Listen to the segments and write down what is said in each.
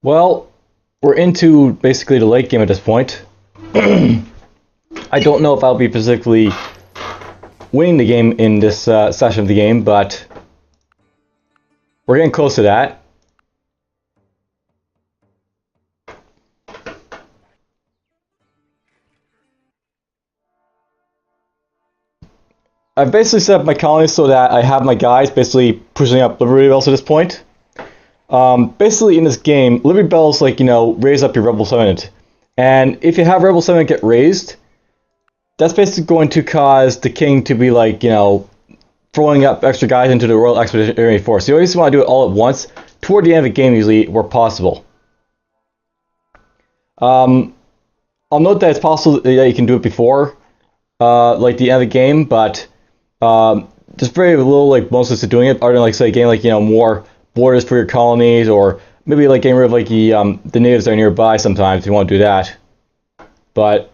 Well, we're into basically the late game at this point. I don't know if I'll be physically winning the game in this session of the game, but we're getting close to that. I've basically set up my colony so that I have my guys basically pushing up Liberty Bells at this point. Basically in this game, Liberty Bells, like, raise up your Rebel Settlement. And if you have Rebel Settlement get raised, that's basically going to cause the king to be like, throwing up extra guys into the Royal Expeditionary Force. You always want to do it all at once, toward the end of the game usually, where possible. I'll note that it's possible that you can do it before, like the end of the game, but there's very little like bonuses to doing it, other than like say getting like more borders for your colonies, or maybe like getting rid of like the natives that are nearby sometimes if you want to do that. But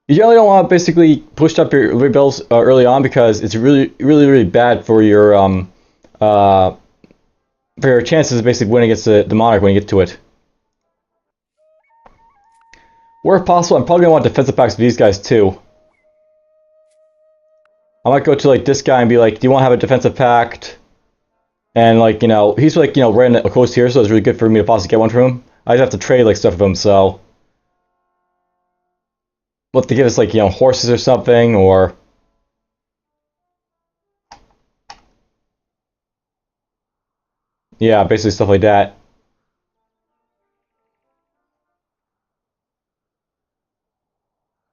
you generally don't want to basically push up your rebels early on, because it's really bad for your chances of basically winning against the monarch when you get to it. Where possible, I'm probably gonna want defensive packs for these guys too. I might go to like this guy and be like, do you want to have a defensive pact? And like, he's like, right in the coast here, so it's really good for me to possibly get one from him. I just have to trade like stuff with him, so what, to give us like, horses or something, or yeah, basically stuff like that.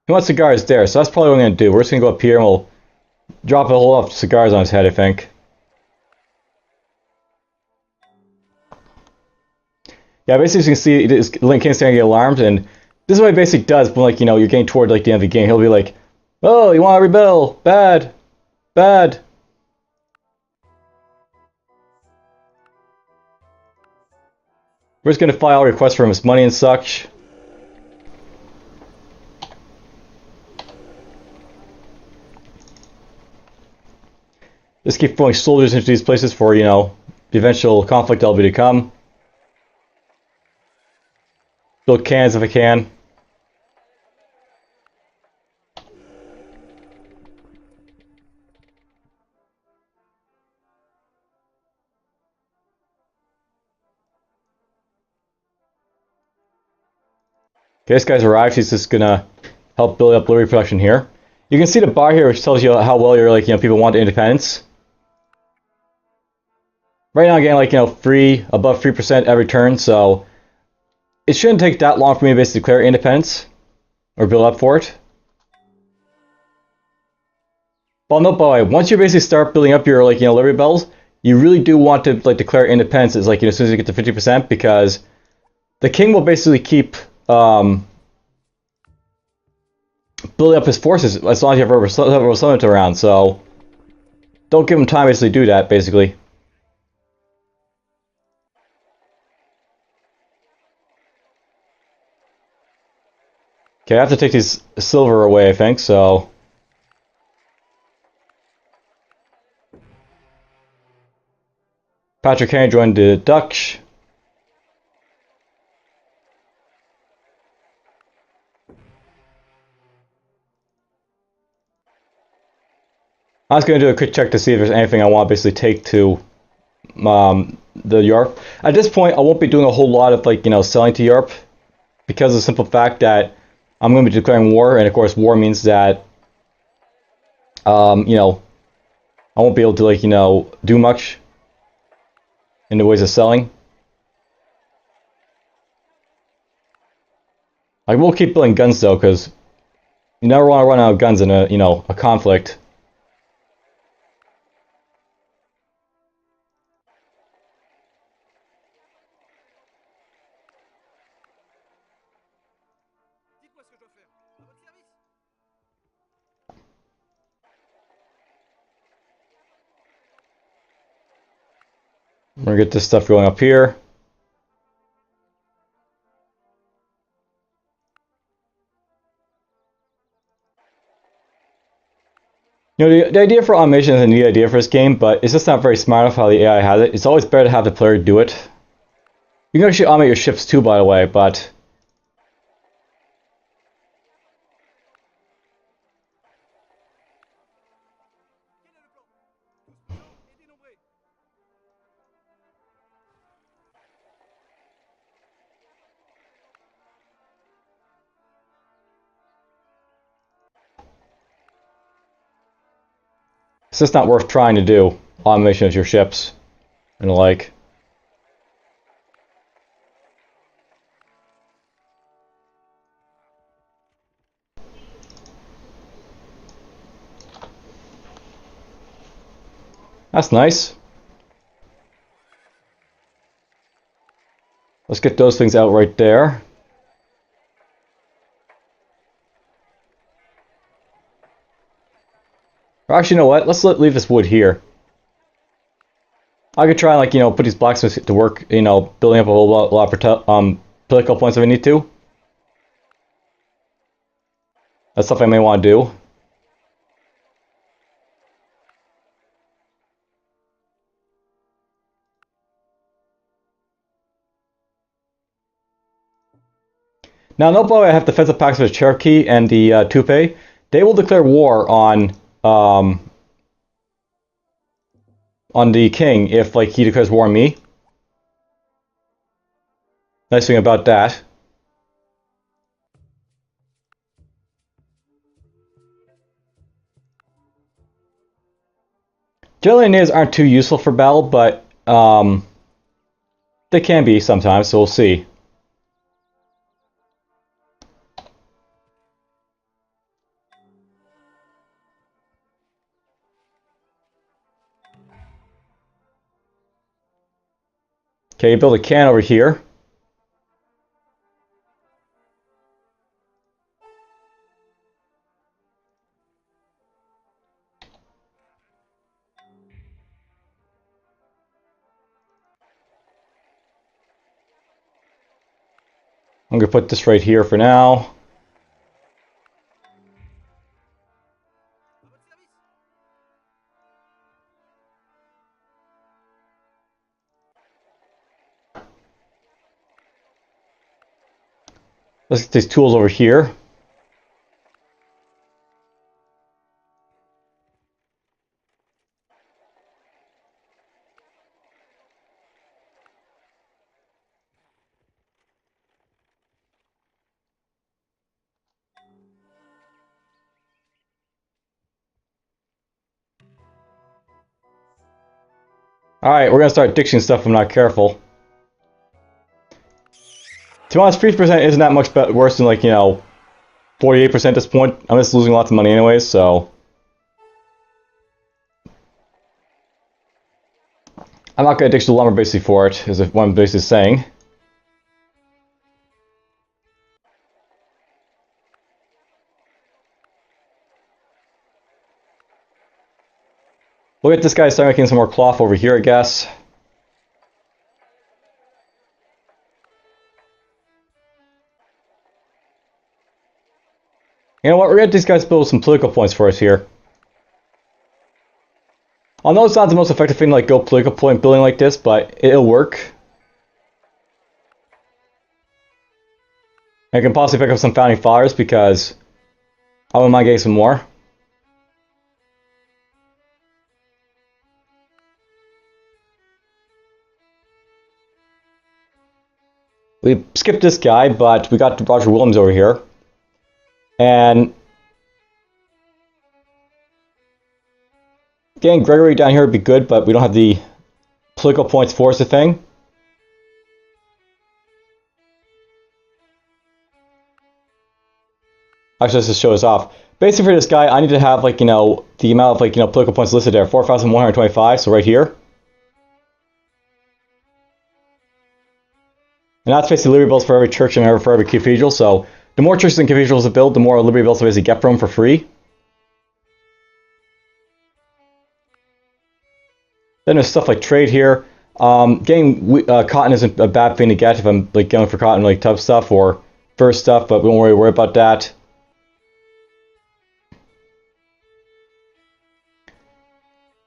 He wants cigars there, so that's probably what I'm gonna do. We're just gonna go up here and we'll drop a whole lot of cigars on his head, I think. Yeah, basically you can see this Link King's starting to get alarmed, and this is what he basically does when, like, you're getting toward like the end of the game. He'll be like, "Oh, you want to rebel? Bad, bad." We're just gonna file requests for his money and such. Just keep throwing soldiers into these places for, the eventual conflict that'll be to come. Build cannons if I can. Okay, this guy's arrived. He's just gonna help build up liberty production here. You can see the bar here, which tells you how well you're like, people want independence. Right now I'm getting like, above 3% every turn, so it shouldn't take that long for me to basically declare independence or build up for it. Well, no, by the way, once you basically start building up your Liberty Bells, you really do want to like declare independence as as soon as you get to 50%, because the king will basically keep building up his forces as long as you have Rebel Settlement around. So don't give him time to basically do that, basically. Okay, I have to take these silver away, I think, so Patrick Henry joined the Dutch. I was going to do a quick check to see if there's anything I want to basically take to the Europe. At this point, I won't be doing a whole lot of selling to Europe, because of the simple fact that I'm going to be declaring war, and of course war means that I won't be able to do much in the ways of selling. I will keep building guns though, because you never want to run out of guns in a conflict. We're gonna get this stuff going up here. The idea for automation is a neat idea for this game, but it's just not very smart of how the AI has it. It's always better to have the player do it. You can actually automate your ships too, by the way, but... It's just not worth trying to do. Automation of your ships and the like. That's nice. Let's get those things out right there. Or actually, you know what? Let's leave this wood here. I could try and, like, you know, put these blacksmiths to work, you know, building up a whole lot of political points if I need to. That's stuff I may want to do. Now, note by the way, I have defensive pacts with the Cherokee and the Tupi. They will declare war on the king if, like, he declares war on me. Nice thing about that. Generally, natives aren't too useful for battle, but they can be sometimes, so we'll see. Okay, build a cannon over here. I'm going to put this right here for now. Let's get these tools over here. Alright, we're going to start ditching stuff if I'm not careful. To be honest, 50% isn't that much worse than, like, you know, 48% at this point. I'm just losing lots of money anyways, so... I'm not going to ditch the lumber basically for it, is what I'm basically saying. Look at this guy start making some more cloth over here, I guess. You know what, we're going to get these guys build some political points for us here. I know it's not the most effective thing to, like, go political point building like this, but it'll work. I can possibly pick up some founding fathers because I wouldn't mind getting some more. We skipped this guy, but we got Roger Williams over here. And getting Gregory down here would be good, but we don't have the political points for us a thing. Actually, let's just show this off. Basically, for this guy, I need to have, like, you know, the amount of, like, you know, political points listed there. 4,125, so right here. And that's basically liberty belts for every church and for every cathedral, so the more churches and cathedrals I build, the more liberty belts I basically get from them for free. Then there's stuff like trade here. Getting cotton isn't a bad thing to get if I'm, like, going for cotton, like tub stuff or fur stuff, but we won't worry about that.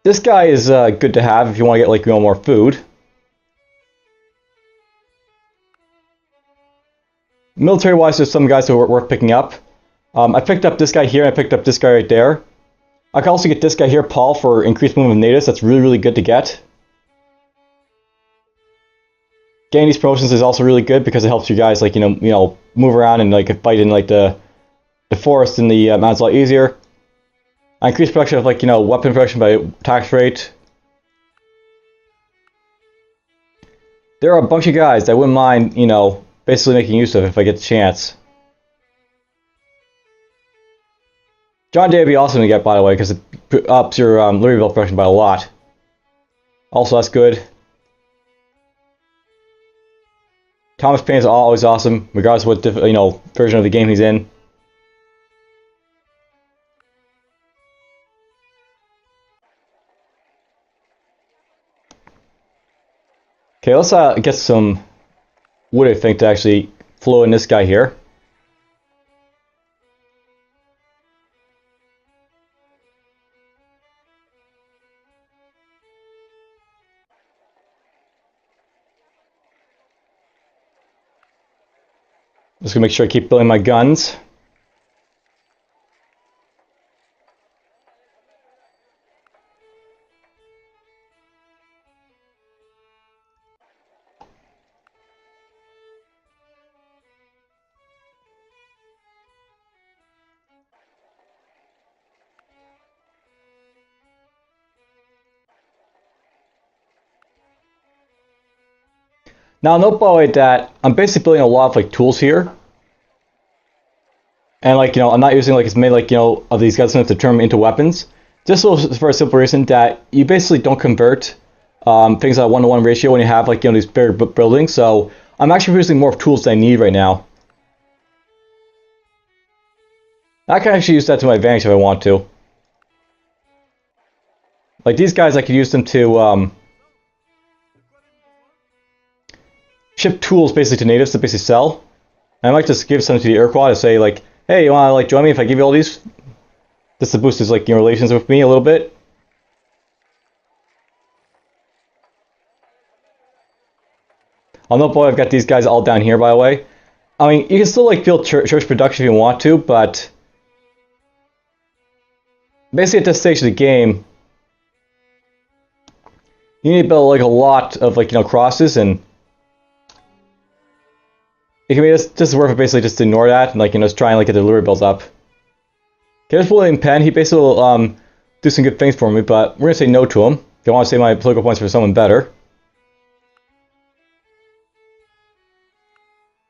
This guy is good to have if you want to get, like, you know, more food. Military-wise, there's some guys who are worth picking up. I picked up this guy here, and I picked up this guy right there. I can also get this guy here, Paul, for increased movement of natives. That's really, really good to get. Getting these promotions is also really good because it helps you guys, like, you know, move around and like fight in like the forest and the mountains a lot easier. I increased production of, like, you know, weapon production by tax rate. There are a bunch of guys that I wouldn't mind, you know, basically making use of if I get the chance. John Day would be awesome to get, by the way, because it ups your Louisville production by a lot. Also, that's good. Thomas Paine is always awesome, regardless of what you know version of the game he's in. Okay, let's get some wood, I think, to actually flow in this guy here. Just gonna make sure I keep building my guns. Now note, by the way, that I'm basically building a lot of like tools here. And, like, you know, I'm not using like as many, like, you know, of these gunsmiths to turn them into weapons. Just for a simple reason that you basically don't convert things at a 1-to-1 ratio when you have, like, you know, these bigger buildings. So I'm actually producing more tools than I need right now. I can actually use that to my advantage if I want to. Like these guys, I could use them to ship tools basically to natives to basically sell. And I might just give some to the Iroquois to say, like, hey, you want to, like, join me if I give you all these? Just to boost his, like, your relations with me a little bit. I'll note, boy, I've got these guys all down here, by the way. I mean, you can still, like, build church production if you want to, but basically at this stage of the game, you need to build, like, a lot of, like, you know, crosses, and it can be just worth it basically just to ignore that and, like, you know, just try and, like, get the lure builds up. Okay, there's William Penn. He basically will do some good things for me, but we're gonna say no to him. If I want to save my political points for someone better.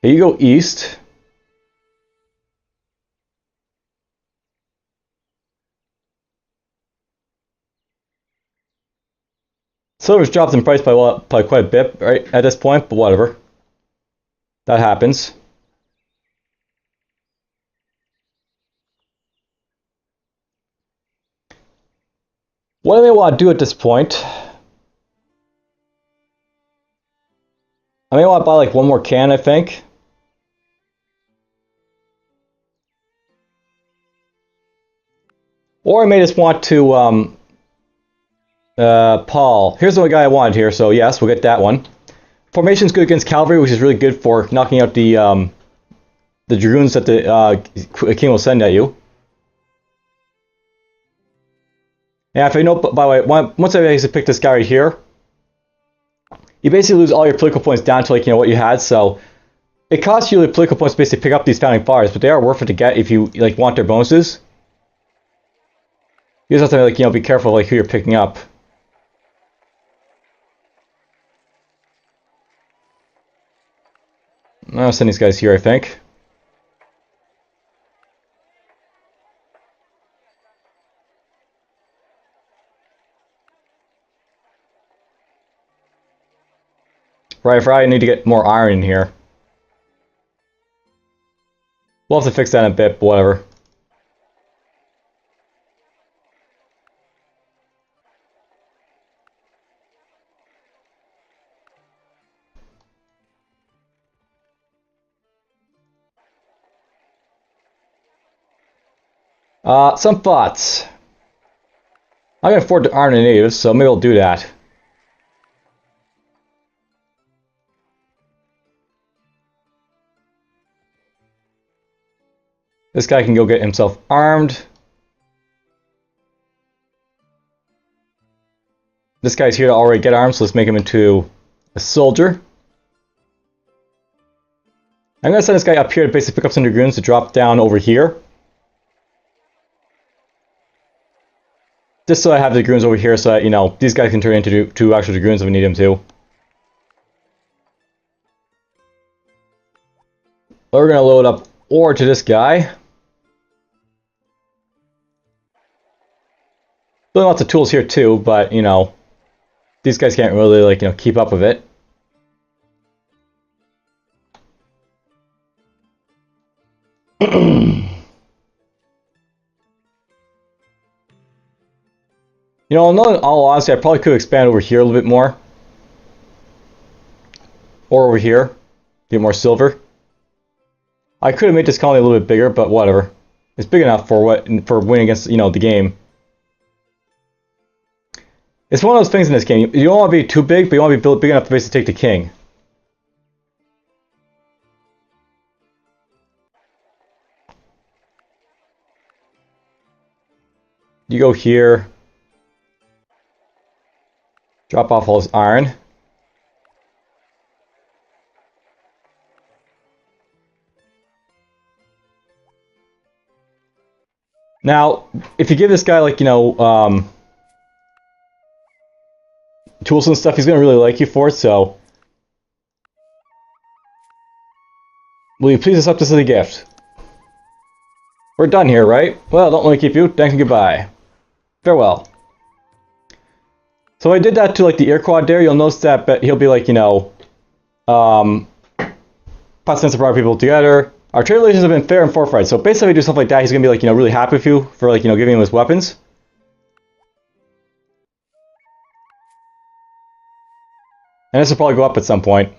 Okay, you go east. Silver's dropped in price by quite a bit, right, at this point, but whatever. That happens. What do they want to do at this point? I may want to buy like one more can, I think. Or I may just want to, Paul. Here's the guy I wanted here, so yes, we'll get that one. Formation's good against cavalry, which is really good for knocking out the dragoons that the king will send at you. Yeah, if you know, by the way, once I basically pick this guy right here, you basically lose all your political points down to, like, you know, what you had. So it costs you the political points to basically pick up these founding fathers, but they are worth it to get if you, like, want their bonuses. You just have to, like, you know, be careful, like, who you're picking up. I'll send these guys here, I think. Right, I need to get more iron in here. We'll have to fix that in a bit, but whatever. Some thoughts. I can afford to iron the natives, so maybe I'll do that. This guy can go get himself armed. This guy's here to already get armed, so let's make him into a soldier. I'm going to send this guy up here to basically pick up some dragoons to drop down over here. Just so I have the dragoons over here so that, you know, these guys can turn into two actual dragoons if we need them to. We're going to load up ore to this guy. Still lots of tools here too, but, you know, these guys can't really, like, you know, keep up with it. You know, in all honesty, I probably could expand over here a little bit more. Or over here. Get more silver. I could have made this colony a little bit bigger, but whatever. It's big enough for winning against, you know, the game. It's one of those things in this game. You don't want to be too big, but you want to be big enough to basically take the king. You go here. Drop off all this iron. Now, if you give this guy, like, you know, tools and stuff, he's going to really like you for it, so... Will you please accept this as a gift? We're done here, right? Well, don't let me keep you. Thanks and goodbye. Farewell. So I did that to, like, the air quad there. You'll notice that he'll be like, you know... Past to brought people together. Our trade relations have been fair and forthright. So basically, if you do stuff like that, he's going to be, like, you know, really happy with you for, like, you know, giving him his weapons. And this will probably go up at some point.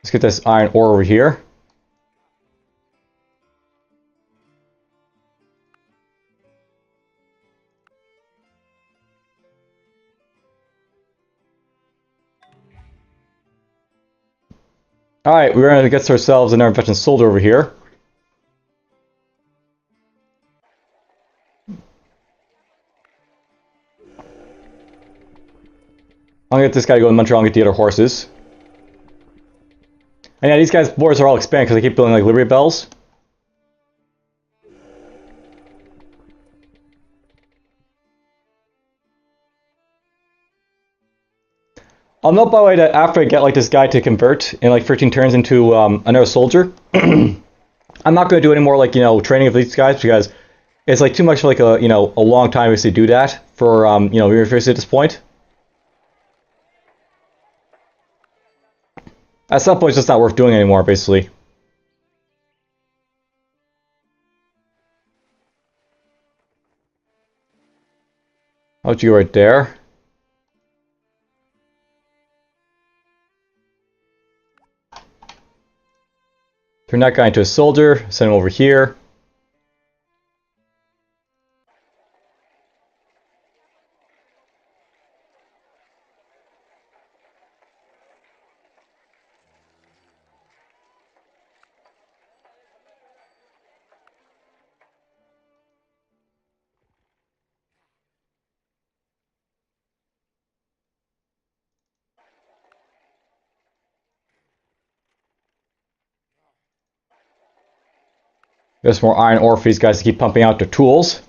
Let's get this iron ore over here. Alright, we're going to get ourselves another veteran soldier over here. I'm going to get this guy to go to Montreal and get the other horses. And yeah, these guys' borders are all expanded because they keep building like Liberty Bells. I'll note, by the way, that after I get like this guy to convert in like 13 turns into another soldier, I'm not going to do any more like, you know, training of these guys because it's like too much for like a, you know, a long time to do that for, you know, university at this point. At some point, it's just not worth doing anymore, basically. How'd you go right there? Turn that guy into a soldier, send him over here. There's more iron ore for these guys to keep pumping out their tools.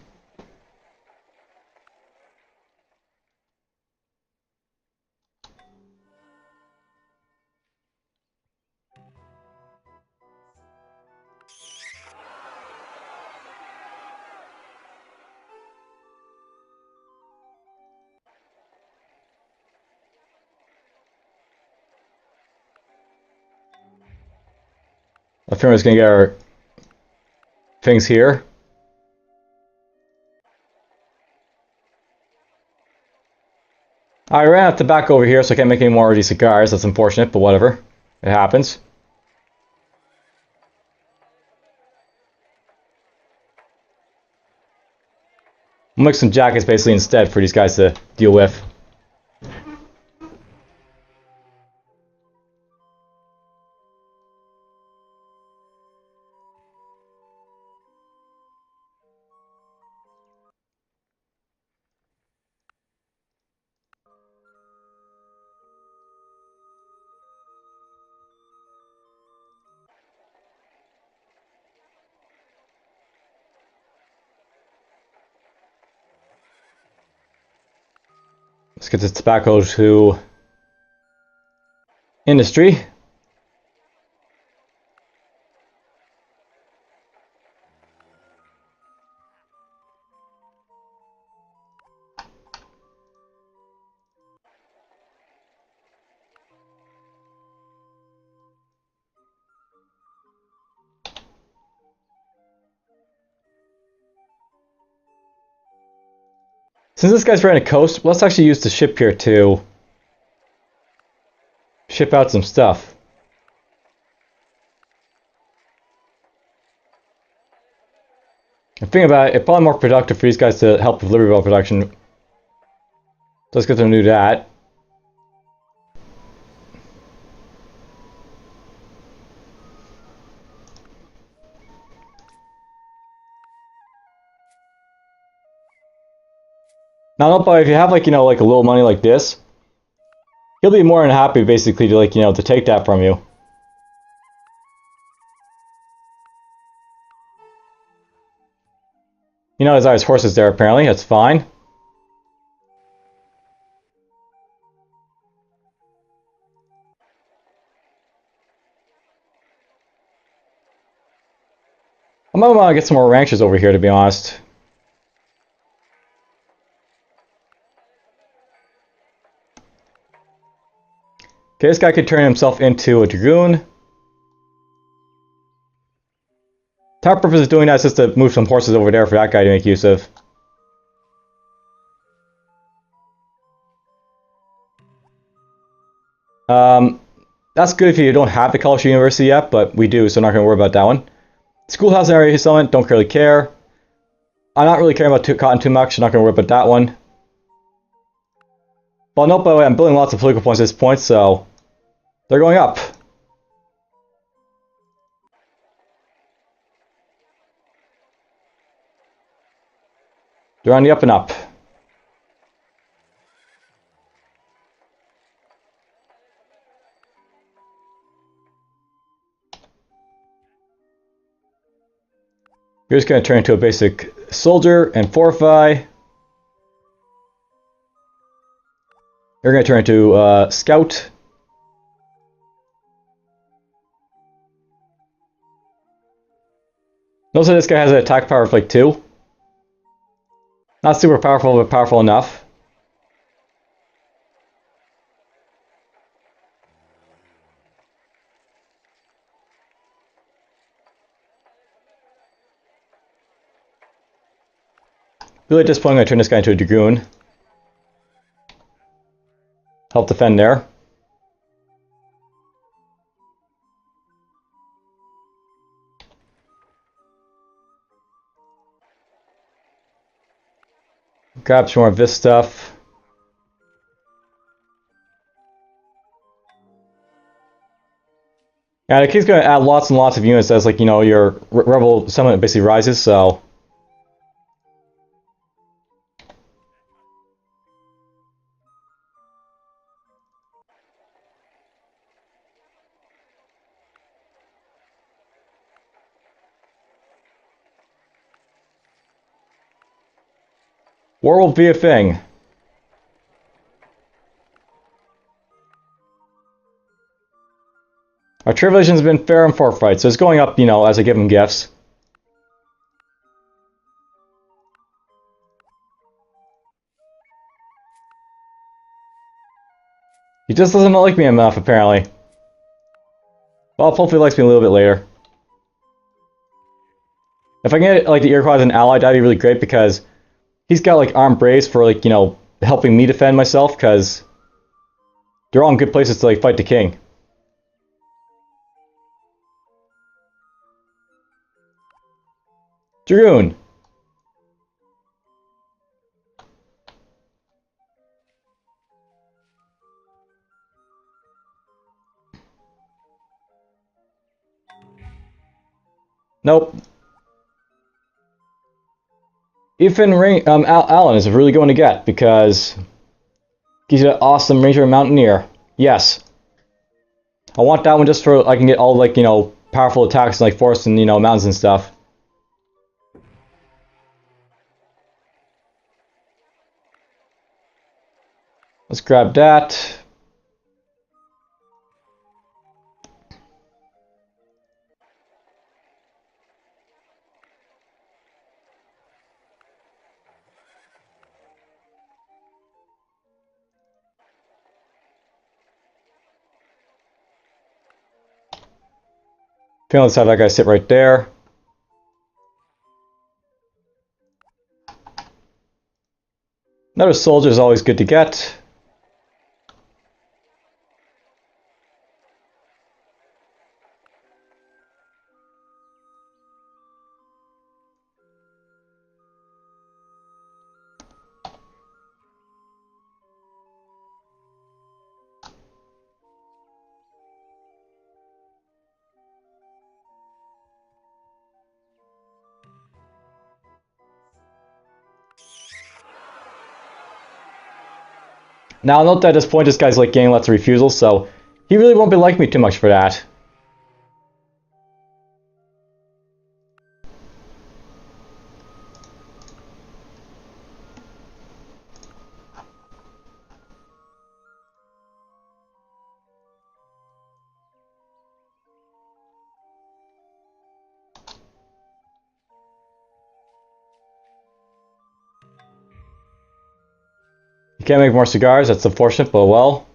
I think we're just gonna get our things here. I ran out the back over here, so I can't make any more of these cigars. That's unfortunate, but whatever. It happens. We'll make some jackets basically instead for these guys to deal with. Let's get this tobacco to industry. Since this guy's right on the coast, let's actually use the ship here to ship out some stuff. And thinking about it, it's probably more productive for these guys to help with Liberty Bell production. So let's get them to do that. Now, but if you have like, you know, like a little money like this, he'll be more than happy basically to like, you know, to take that from you. You know, his horses there apparently, that's fine. I might want to get some more ranches over here, to be honest. Okay, this guy could turn himself into a dragoon. Top purpose of doing that is just to move some horses over there for that guy to make use of. That's good if you don't have the College University yet, but we do, so I'm not going to worry about that one. Schoolhouse and area settlement, don't really care. I'm not really caring about cotton too much, I'm not going to worry about that one. But note, by the way, I'm building lots of political points at this point, so they're going up. They're on the up and up. You're just going to turn into a basic soldier and fortify. You're going to turn into scout. Notice that this guy has an attack power of like 2. Not super powerful, but powerful enough. Really at this point I'm going to turn this guy into a dragoon. Help defend there. Grab some more of this stuff. And the kid's going to add lots and lots of units as, like, you know, your rebel settlement basically rises, so. War will be a thing. Our tribulation's been fair in forthright, so it's going up, you know, as I give him gifts. He just doesn't like me enough, apparently. Well, hopefully he likes me a little bit later. If I can get, like, the Iroquois as an ally, that'd be really great, because he's got, like, armed braves for, like, you know, helping me defend myself, because they're all in good places to, like, fight the king. Dragoon! Nope. Ethan Allen is really going to get, because he's an awesome ranger and mountaineer. Yes. I want that one just for I can get all, like, you know, powerful attacks in, like, forests and, you know, mountains and stuff. Let's grab that. Okay, let's have that guy sit right there. Another soldier is always good to get. Now, note that at this point, this guy's like getting lots of refusals, so he really won't be liking me too much for that. You can't make more cigars, that's unfortunate, but well.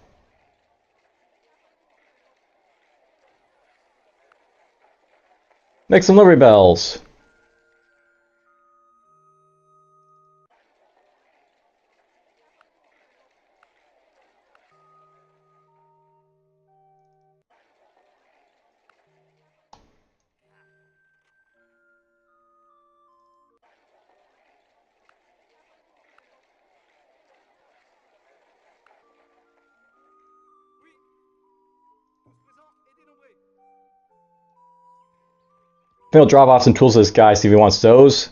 Make some livery bells. I think I'll drop off some tools to this guy, see if he wants those.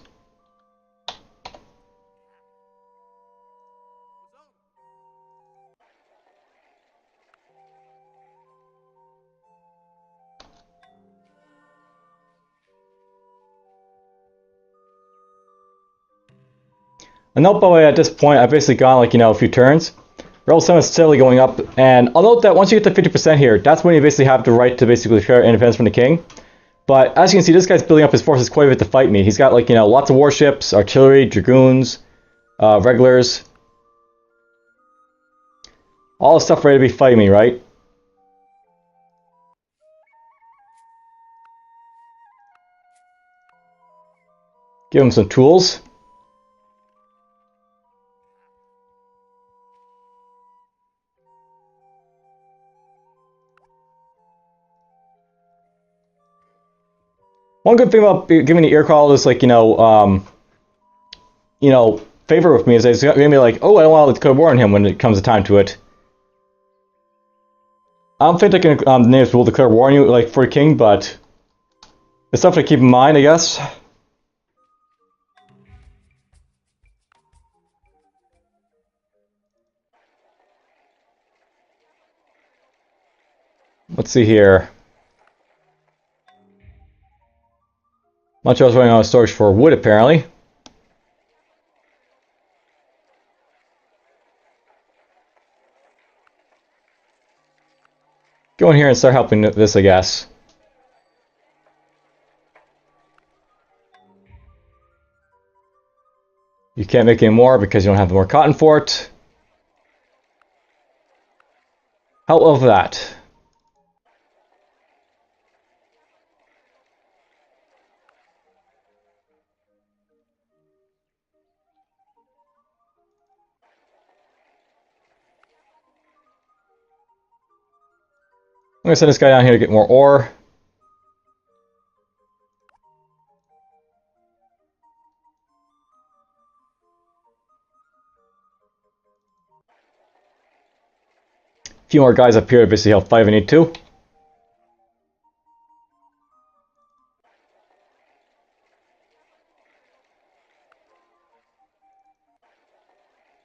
And note, by the way, at this point, I've basically gone like, a few turns. Rebel 7 is steadily going up, and I'll note that once you get to 50% here, that's when you basically have the right to basically declare independence from the king. But as you can see, this guy's building up his forces quite a bit to fight me. He's got like, lots of warships, artillery, dragoons, regulars. All the stuff ready to be fighting me, right? Give him some tools. One good thing about giving the ear call is like, favor with me is it's gonna be like, oh, I don't want to declare war on him when it comes to time to it. I don't think they can names will declare war on you like for a king, but it's something to keep in mind, I guess. Let's see here. Montreal's running out of storage for wood, apparently. Go in here and start helping this, I guess. You can't make any more because you don't have more cotton for it. How of that? I'm gonna send this guy down here to get more ore. A few more guys up here to basically help fight if I need to.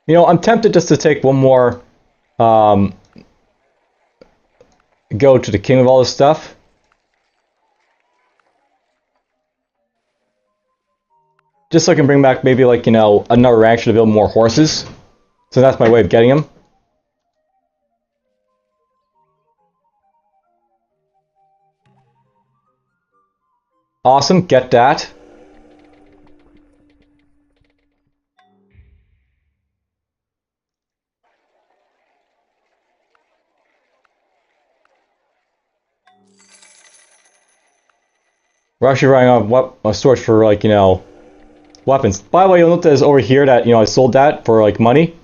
I'm tempted just to take one more go to the king of all this stuff. Just so I can bring back maybe like, another rancher to build more horses. So that's my way of getting him. Awesome, get that. We're actually running out of storage for, like, you know, weapons. By the way, you'll notice over here that, you know, I sold that for, like, money.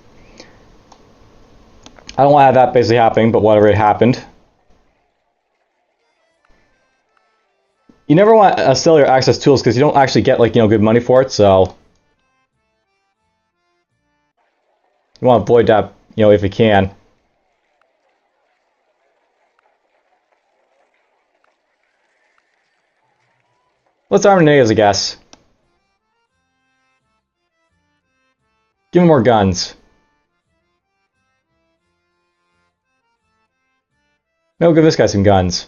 I don't want to have that basically happening, but whatever, it happened. You never want to sell your access tools because you don't actually get, like, you know, good money for it, so you want to avoid that, you know, if you can. Let's arm natives, I guess. Give me more guns. Maybe we'll give this guy some guns.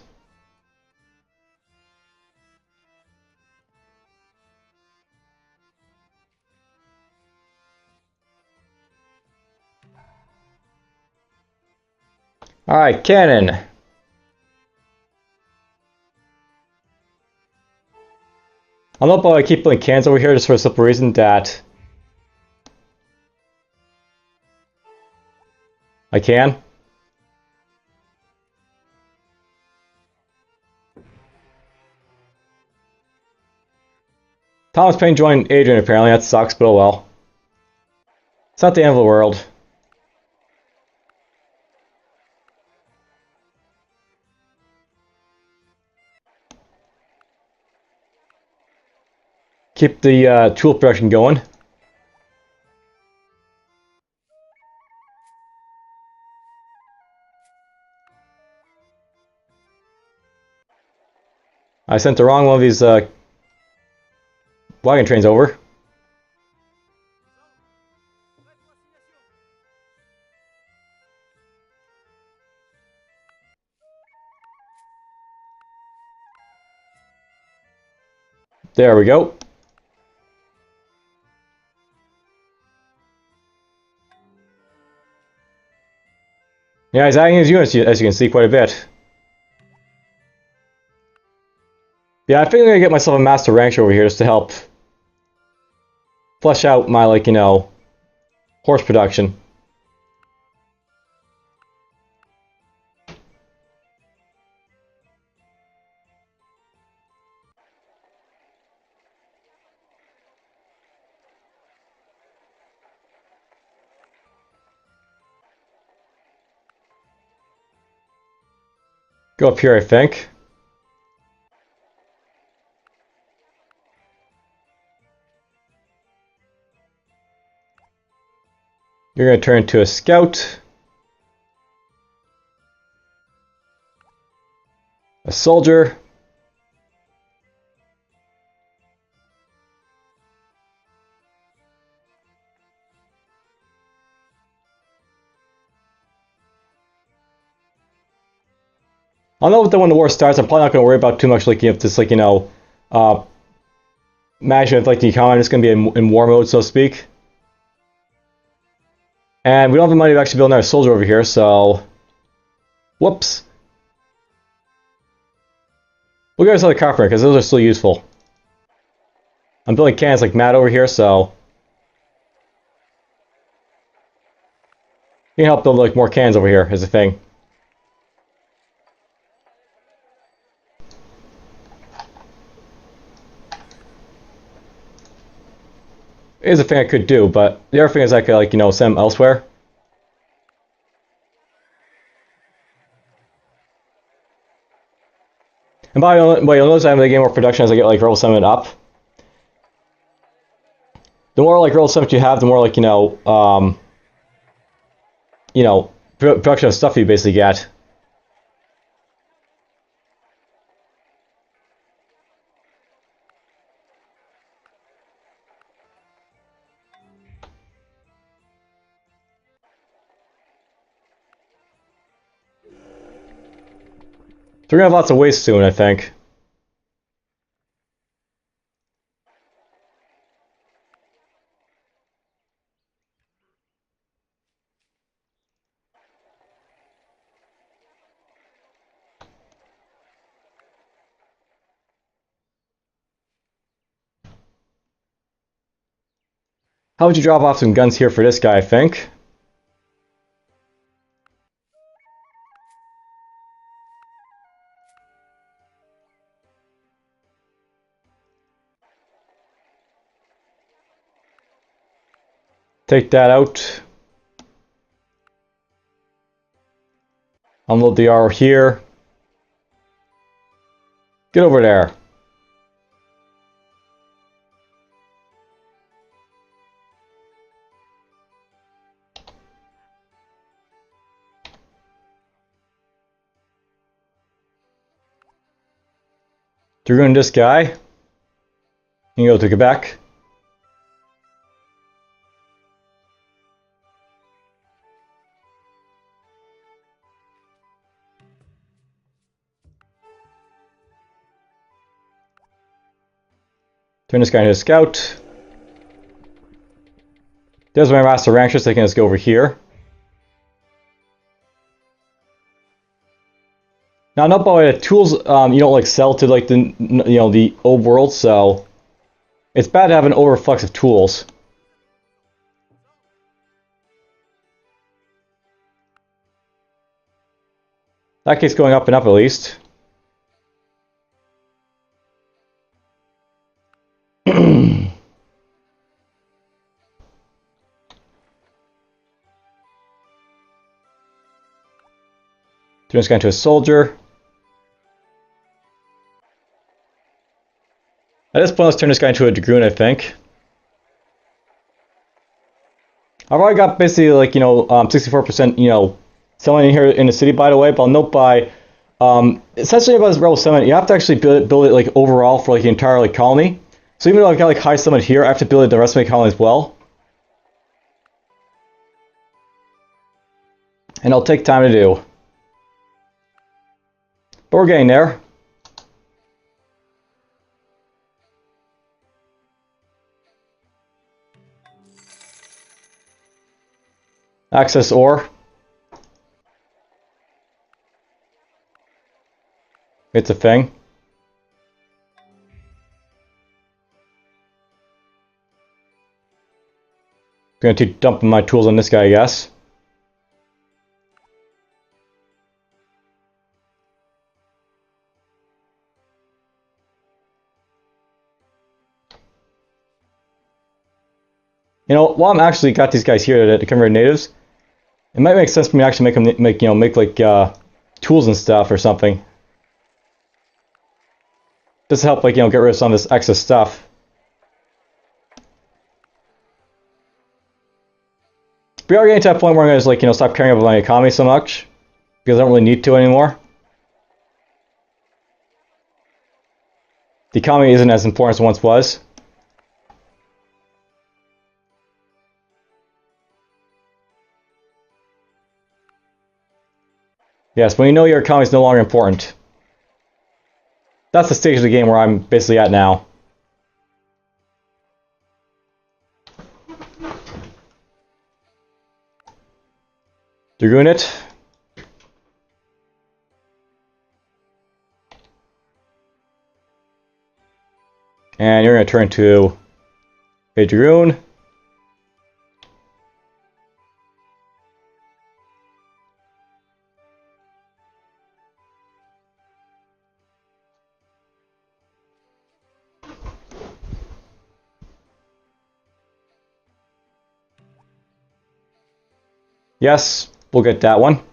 Alright, cannon. I'm not going to keep putting cans over here just for the simple reason that I can. Thomas Paine joined Adrian apparently, that sucks, but oh well. It's not the end of the world. Keep the tool production going. I sent the wrong one of these wagon trains over. There we go. Yeah, he's adding his units, as you can see, quite a bit. Yeah, I think I'm gonna get myself a master rancher over here just to help flesh out my, like, you know, horse production. Go up here, I think. You're gonna turn into a scout. A soldier. I'll know that when the war starts, I'm probably not going to worry about too much, like, you know, just, like, you know, management of, like, the economy. I'm just going to be in war mode, so to speak. And we don't have the money to actually build another soldier over here, so... Whoops. We'll get ourselves a carpenter, because those are still useful. I'm building cannons like mad over here, so... You can help build, like, more cannons over here, is the thing. It is a thing I could do, but the other thing is I could, like, you know, send them elsewhere. And by the way, you'll notice I'm getting more production as I get, like, level 7 up. The more, like, level 7 you have, the more, like, production of stuff you basically get. So we're gonna have lots of waste soon, I think. How would you drop off some guns here for this guy, I think? Take that out. Unload the R here. Get over there. To ruin this guy. You go to Quebec. Turn this guy into a scout. There's my master rancher, so I can just go over here. Now, not by the tools, you don't like sell to like the the old world, so it's bad to have an overflux of tools. That keeps going up and up at least. Turn this guy into a soldier. At this point, let's turn this guy into a dragoon, I think. I've already got basically like 64% selling here in the city, by the way. But I'll note by essentially about this rebel settlement, you have to actually build it like overall for like the entire like colony. So even though I've got like high settlement here, I have to build it the rest of my colony as well. And it'll take time to do. But we're getting there. Access ore. It's a thing. Gonna keep dumping my tools on this guy, I guess. While I'm actually got these guys here to convert natives, it might make sense for me to actually make like tools and stuff or something. Just to help get rid of some of this excess stuff. We are getting to that point where I'm gonna just stop caring about my economy so much because I don't really need to anymore. The economy isn't as important as it once was. Yes, when you know your economy is no longer important. That's the stage of the game where I'm basically at now. Dragoon it. And you're going to turn to a Dragoon. Yes, we'll get that one.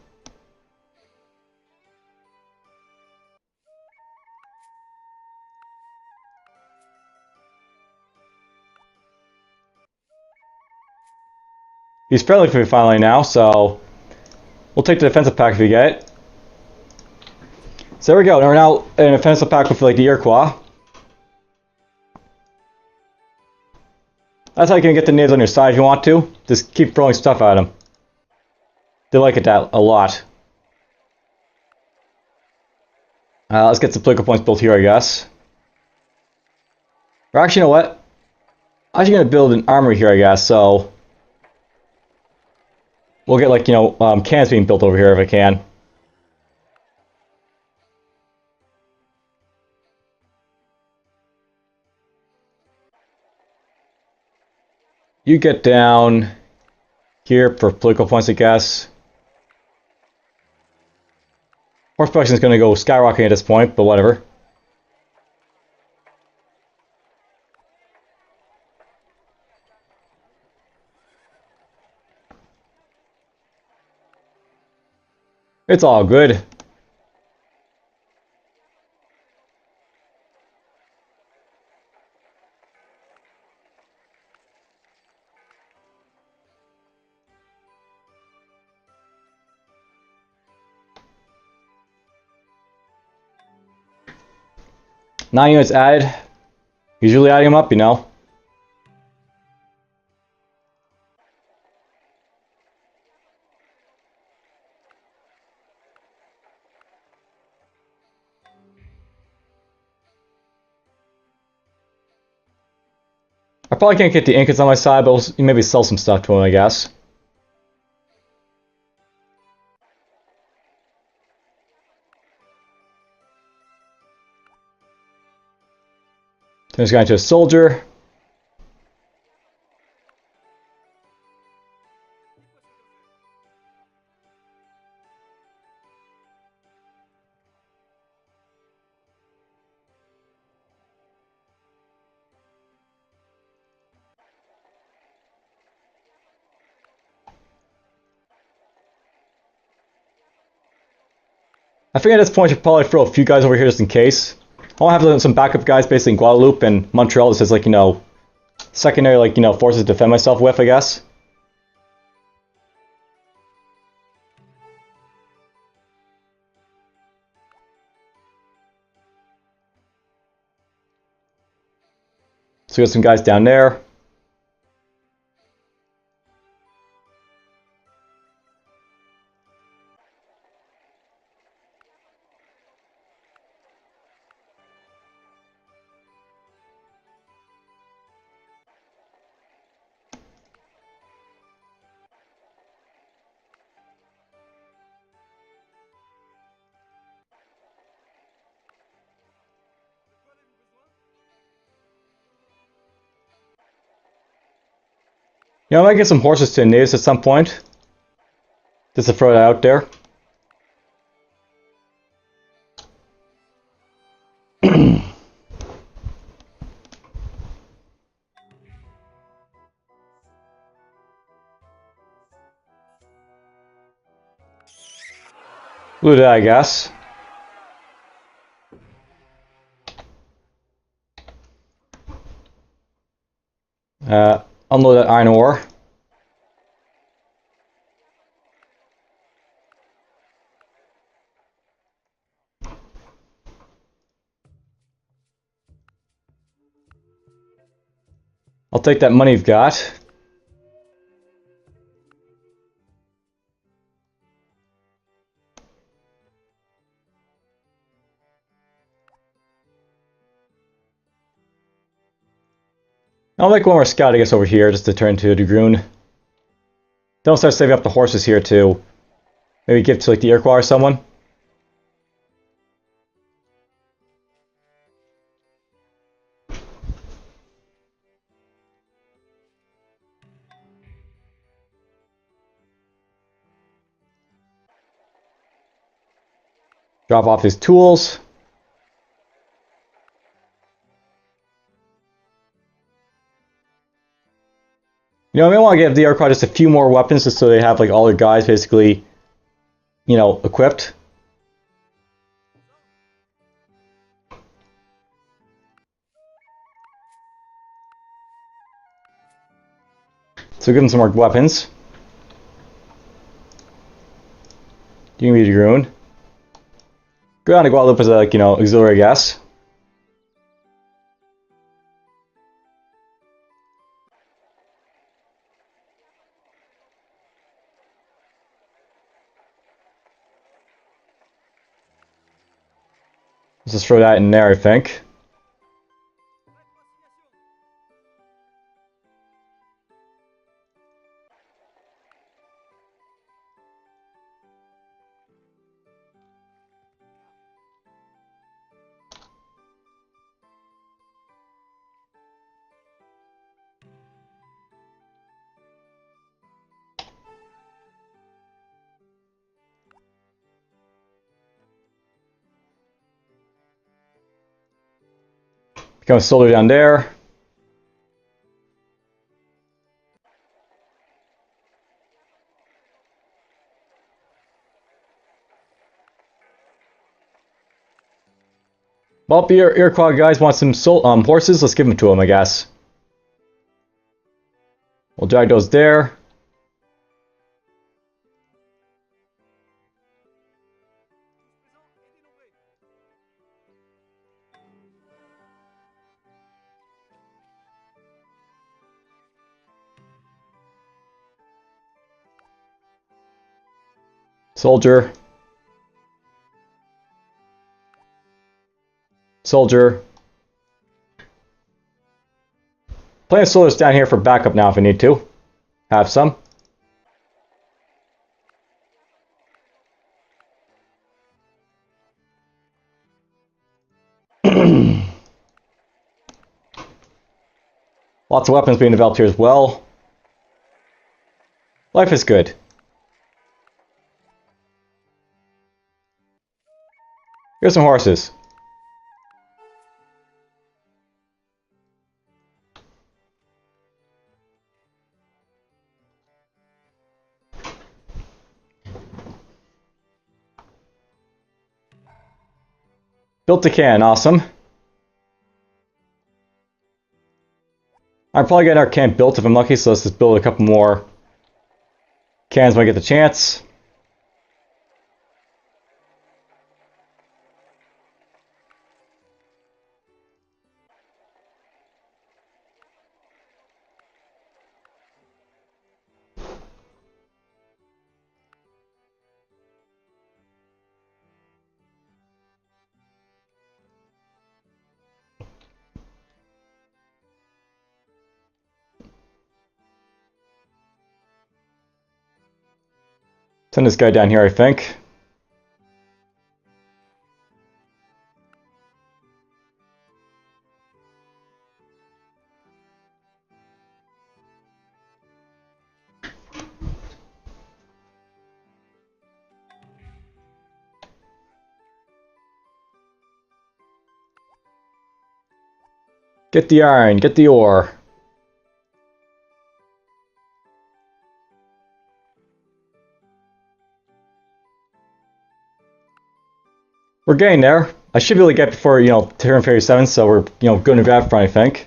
He's friendly for me finally now, so we'll take the defensive pack if we get it. So there we go. Now we're now in a defensive pack with like the Iroquois. That's how you can get the natives on your side if you want to. Just keep throwing stuff at them. They like it that a lot. Let's get some political points built here, I guess. Or actually, you know what? I'm actually going to build an armory here, I guess, so we'll get cannons being built over here if I can. you get down here for political points, I guess. Horse production is going to go skyrocketing at this point, but whatever. It's all good. Nine units added. Usually adding them up, you know. I probably can't get the Incas on my side, but we'll maybe sell some stuff to them, I guess. Turn this guy into a soldier. I think at this point I should probably throw a few guys over here just in case. I want to have some backup guys basically in Guadeloupe and Montreal. This is like, you know, secondary, like, you know, forces to defend myself with, I guess. So we got some guys down there. You know, I might get some horses to natives at some point. Just to throw that out there. We'll do that, I guess. Unload that iron ore. I'll take that money you've got. I'll make one more scout, I guess, over here just to turn into a dragoon. Don't start saving up the horses here too. Maybe give to like the Iroquois or someone. Drop off his tools. You know, I may want to give the Iroquois just a few more weapons just so they have like all their guys basically, you know, equipped. So give them some more weapons. You can be a dragoon. Go down to Guadeloupe as a, like, you know, auxiliary, I guess. Let's just throw that in there, I think. Go soldier down there. Well, the Iroquois guys want some horses. Let's give them to them, I guess. We'll drag those there. Soldier. Soldier. Plenty of soldiers down here for backup now if we need to. Have some. Lots of weapons being developed here as well. Life is good. Here's some horses. Built a cannon, awesome. I'm probably getting our cannon built if I'm lucky, so let's just build a couple more cannons when I get the chance. Send this guy down here, I think. Get the iron, get the ore. We're getting there. I should be able to get before, turn 37, so we're, good to grab front, I think.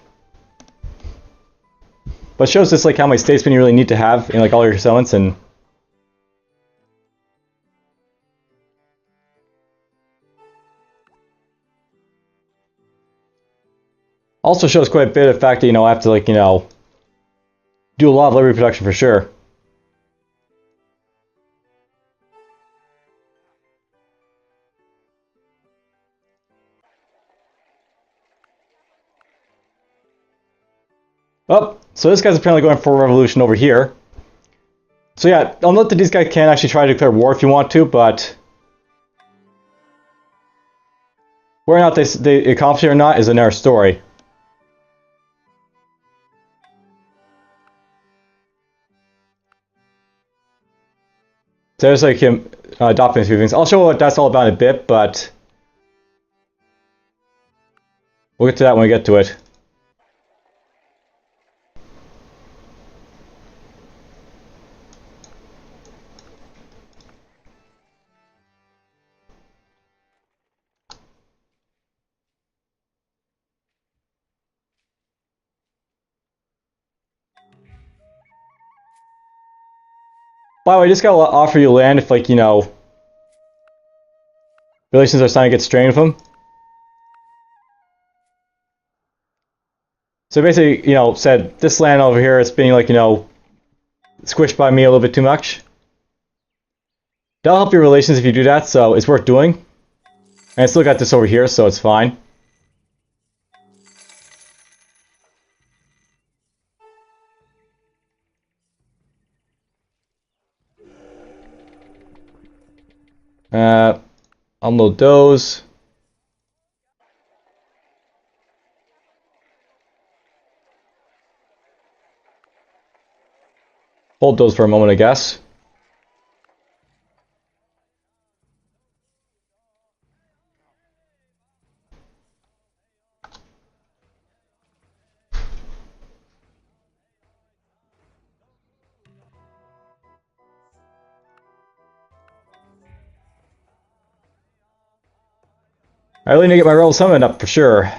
But it shows just like how many statesmen you really need to have in like all your settlements and also shows quite a bit of the fact that, I have to like, do a lot of library production for sure. Oh, so this guy's apparently going for a revolution over here. So yeah, I'll note that these guys can actually try to declare war if you want to, but whether or not they accomplish it or not is another story. So there's like him adopting a few things. I'll show what that's all about in a bit, but we'll get to that when we get to it. By the way, I just gotta offer you land if, like, relations are starting to get strained with them. So basically, said this land over here is being, like, squished by me a little bit too much. That'll help your relations if you do that, so it's worth doing. And I still got this over here, so it's fine. Unload those. Hold those for a moment, I guess. I really need to get my rebel summon up for sure.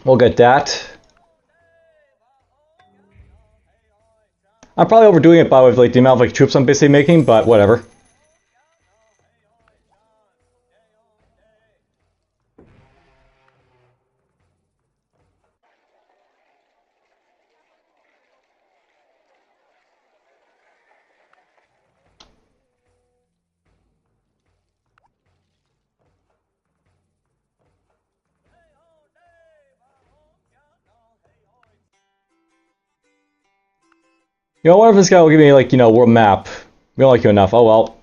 We'll get that. I'm probably overdoing it by with like the amount of like troops I'm basically making, but whatever. You know, what if this guy will give me like, you know, world map? We don't like you enough. Oh well.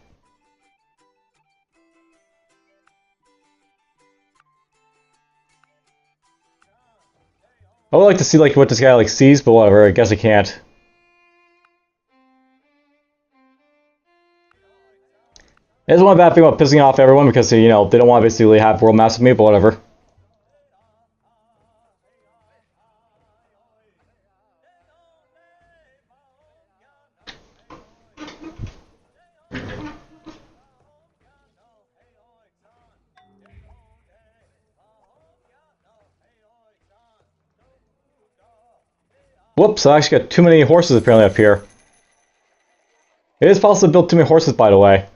I would like to see like what this guy like sees, but whatever. I guess I can't. It is one bad thing about pissing off everyone because you know they don't want to basically have world maps with me, but whatever. Whoops! I actually got too many horses apparently up here. It is possible to build too many horses, by the way.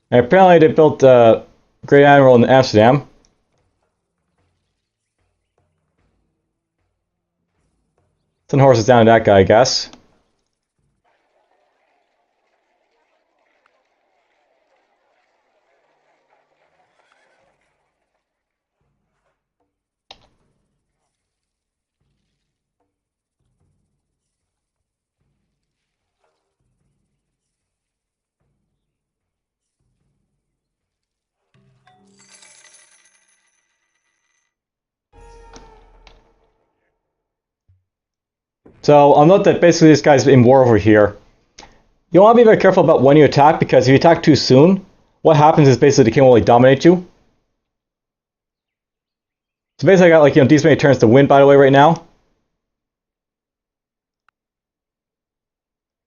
And apparently they built Great Admiral in Amsterdam. Send horses down to that guy, I guess. So I'll note that basically this guy's in war over here. You want to be very careful about when you attack, because if you attack too soon, what happens is basically the king will like dominate you. So basically I got like, you know, these many turns to win, by the way, right now.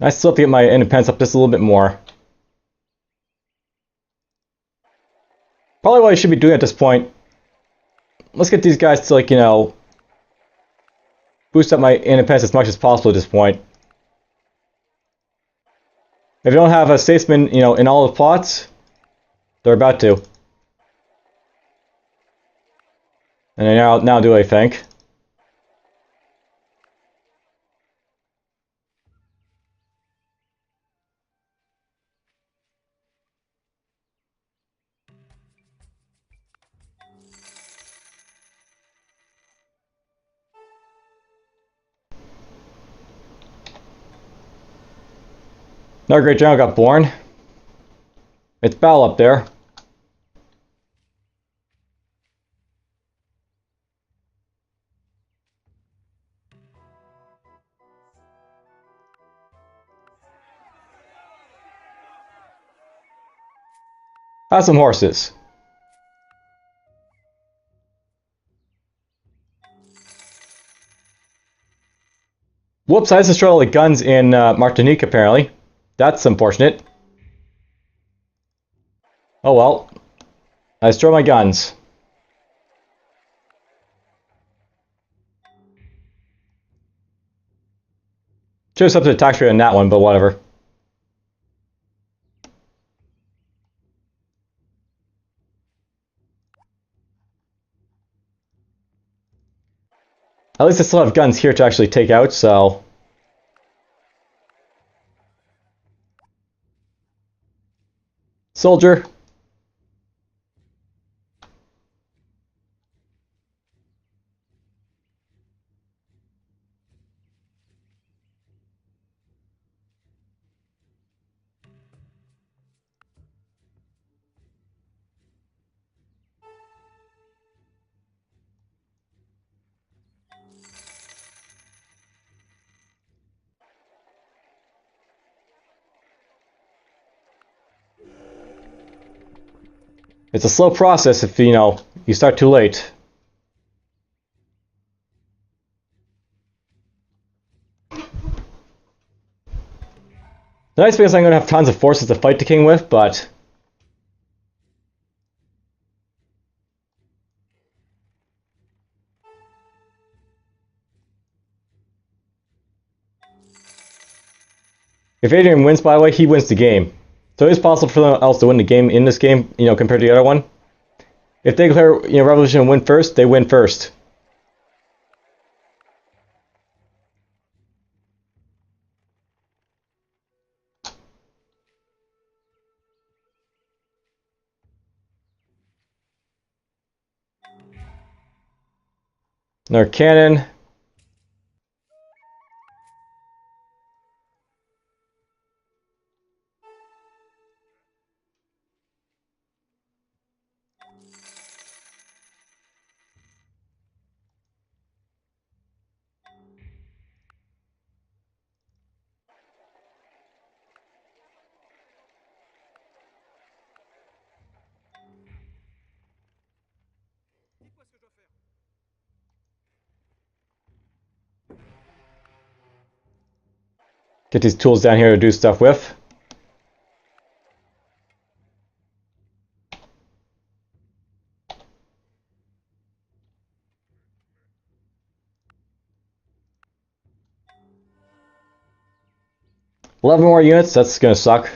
I still have to get my independence up just a little bit more. Probably what I should be doing at this point. Let's get these guys to like, you know, boost up my independence as much as possible at this point. If you don't have a statesman, you know, in all the plots, they're about to. And they now do, I think. Another great general got born. It's battle up there. Have some horses. Whoops, I just destroyed all the guns in Martinique, apparently. That's unfortunate. Oh well. I destroyed my guns. Should have something to tax rate on that one, but whatever. At least I still have guns here to actually take out, so... Soldier. It's a slow process if, you know, you start too late. The nice thing is I'm going to have tons of forces to fight the king with, but... If Adrian wins, by the way, he wins the game. So it is possible for someone else to win the game in this game, you know, compared to the other one. If they declare, you know, revolution and win first, they win first. Another cannon. Get these tools down here to do stuff with. $11 more units, that's gonna suck.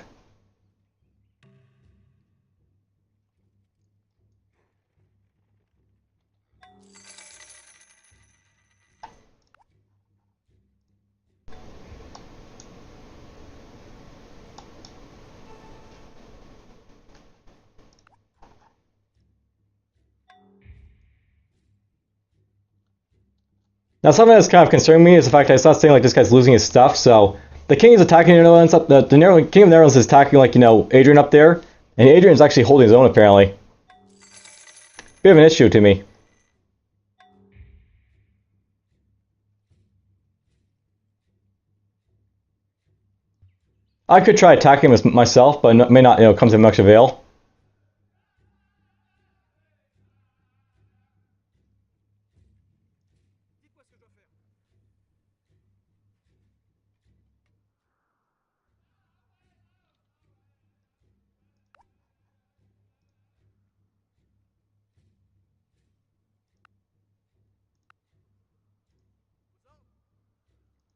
Now something that's kind of concerning me is the fact that it's not saying like this guy's losing his stuff, so the king is attacking the Netherlands, the king of the Netherlands is attacking like, you know, Adrian up there, and Adrian's actually holding his own apparently. Bit of an issue to me. I could try attacking him myself, but it may not, you know, come to much avail.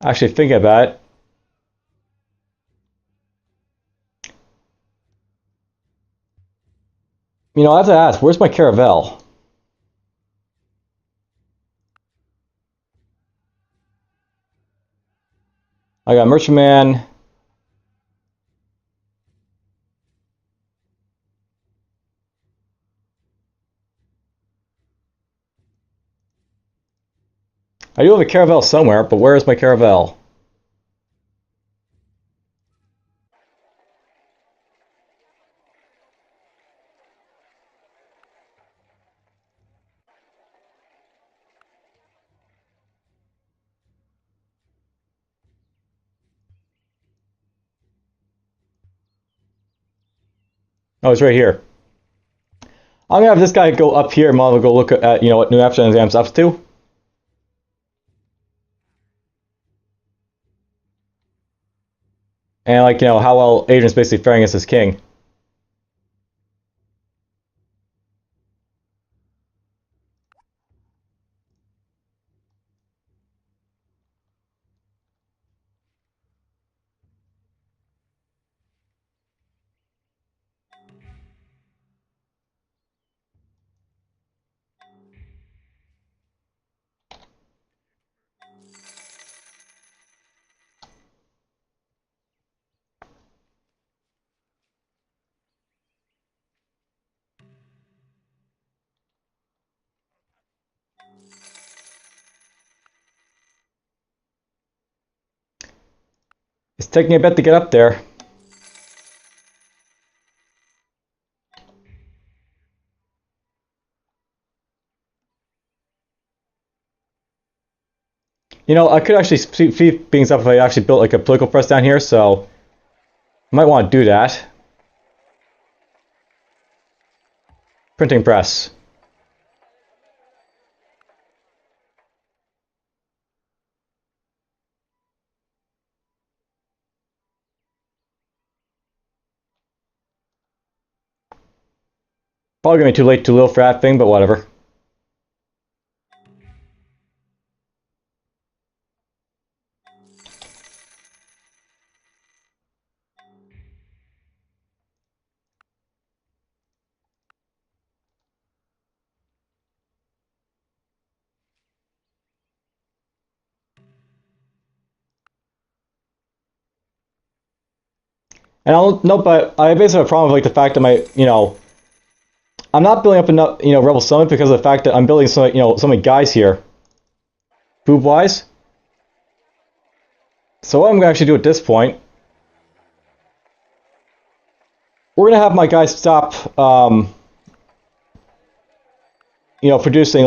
Actually, thinking about it. You know, I have to ask, where's my caravel? I got Merchantman. I do have a caravel somewhere, but where is my caravel? Oh, it's right here. I'm gonna have this guy go up here and I'll go look at, you know, what New Amsterdam's up to. And like, you know, how well Adrian's basically faring as his king. It's taking a bit to get up there. You know, I could actually speed things up if I actually built like a political press down here, so I might want to do that. Printing press. Probably gonna be too late, too little for that thing, but whatever. And I'll note, but I basically have a problem with like the fact that I'm not building up enough, Rebel Summit because of the fact that I'm building so many guys here. Food wise. So what I'm gonna actually do at this point, we're gonna have my guys stop, producing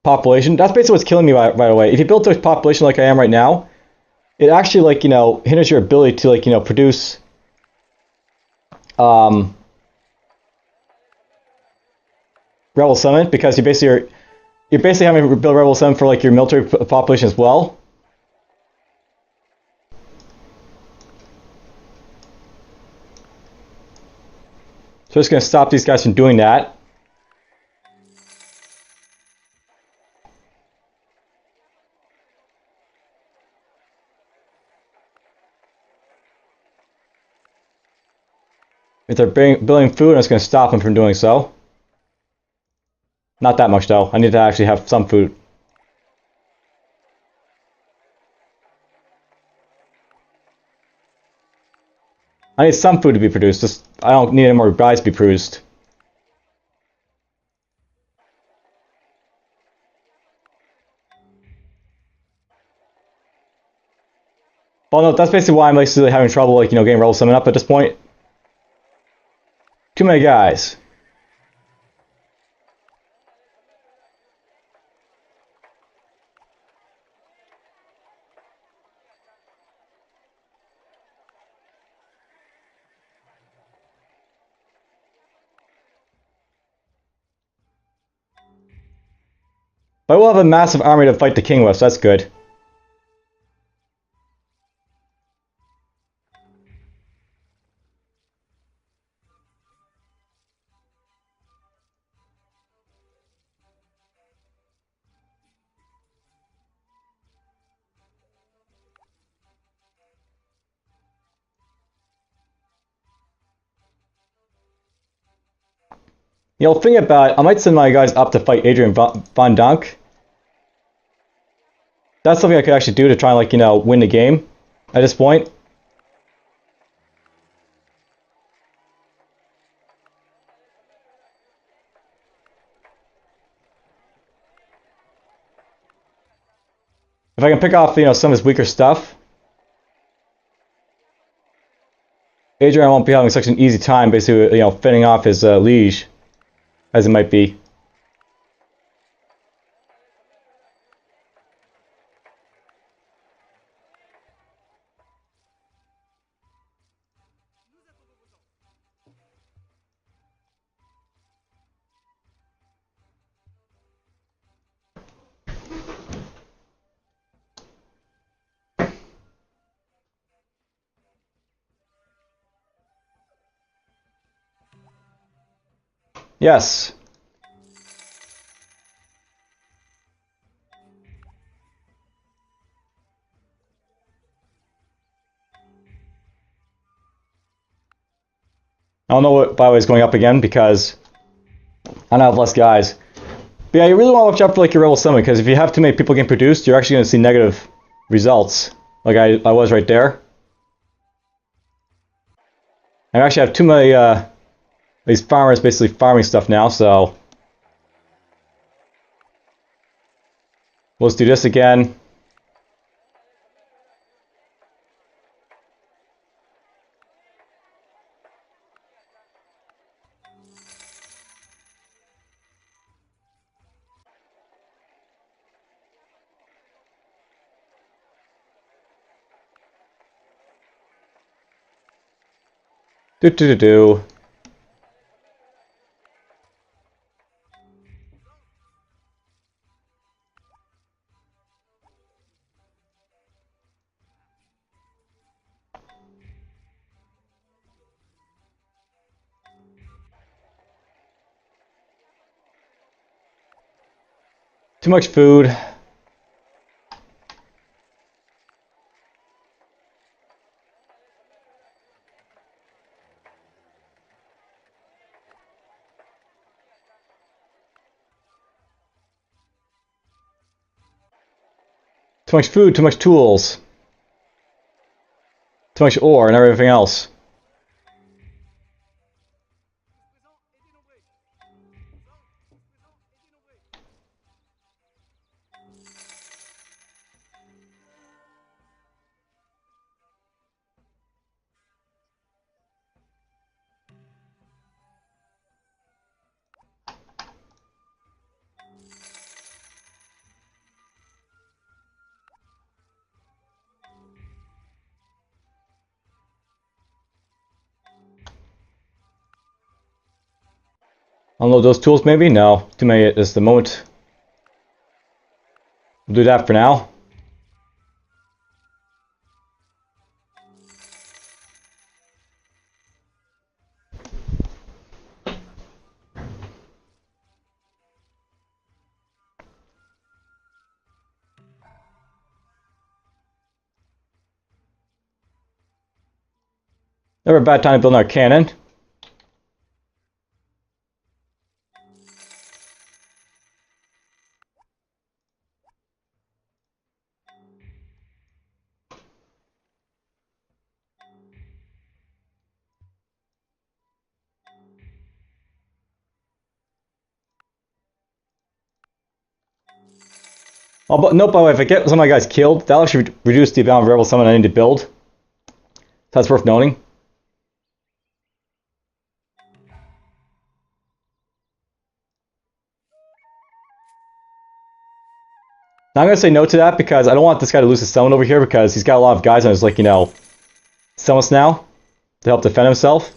population. That's basically what's killing me right away. If you build to population like I am right now, it actually hinders your ability to produce Rebel Summit, because you're basically having to build Rebel Summit for your military population as well. So I'm just gonna stop these guys from doing that. If they're building food, I'm just gonna stop them from doing so. Not that much though. I need to actually have some food. I need some food to be produced. I don't need any more guys to be produced. Well, no, that's basically why I'm basically having trouble getting Rebel Summon up at this point. Too many guys. But we'll have a massive army to fight the king with, so that's good. Think about it, I might send my guys up to fight Adrian von Dunk. That's something I could actually do to try and win the game at this point. If I can pick off some of his weaker stuff, Adrian won't be having such an easy time basically fending off his liege as it might be. Yes. I don't know what, by the way, is going up again because I don't have less guys. But yeah, you really want to watch out for your Rebel Summon, because if you have too many people getting produced, you're actually going to see negative results. Like I was right there. I actually have too many these farmers basically farming stuff now, so let's do this again. Do. Too much food. Too much food, too much tools. Too much ore and everything else. Unload those tools maybe? No. Too many at the moment. We'll do that for now. Never a bad time to build our cannon. Oh, but nope, by the way, if I get some of my guys killed, that'll actually reduce the amount of rebel summon I need to build. That's worth noting. Now I'm going to say no to that because I don't want this guy to lose his summon over here because he's got a lot of guys on his, like, you know, summons now to help defend himself.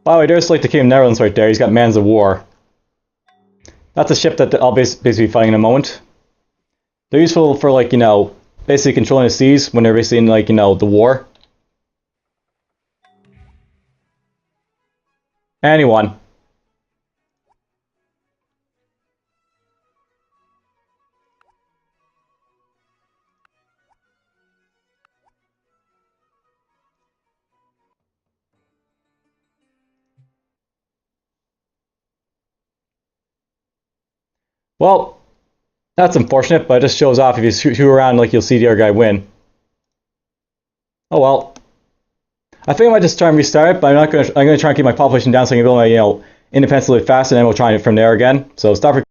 By the way, there's like the King of Netherlands right there. He's got Mans of War. That's a ship that I'll basically be fighting in a moment. They're useful for, like, you know, basically controlling the seas when they're basically in, like, you know, the war. Anyone. Well, that's unfortunate, but it just shows off. If you shoot around, like, you'll see the other guy win. Oh well. I think I might just try and restart it, but I'm gonna try and keep my population down so I can build my, you know, independence really fast, and then we'll try it from there again. So stop.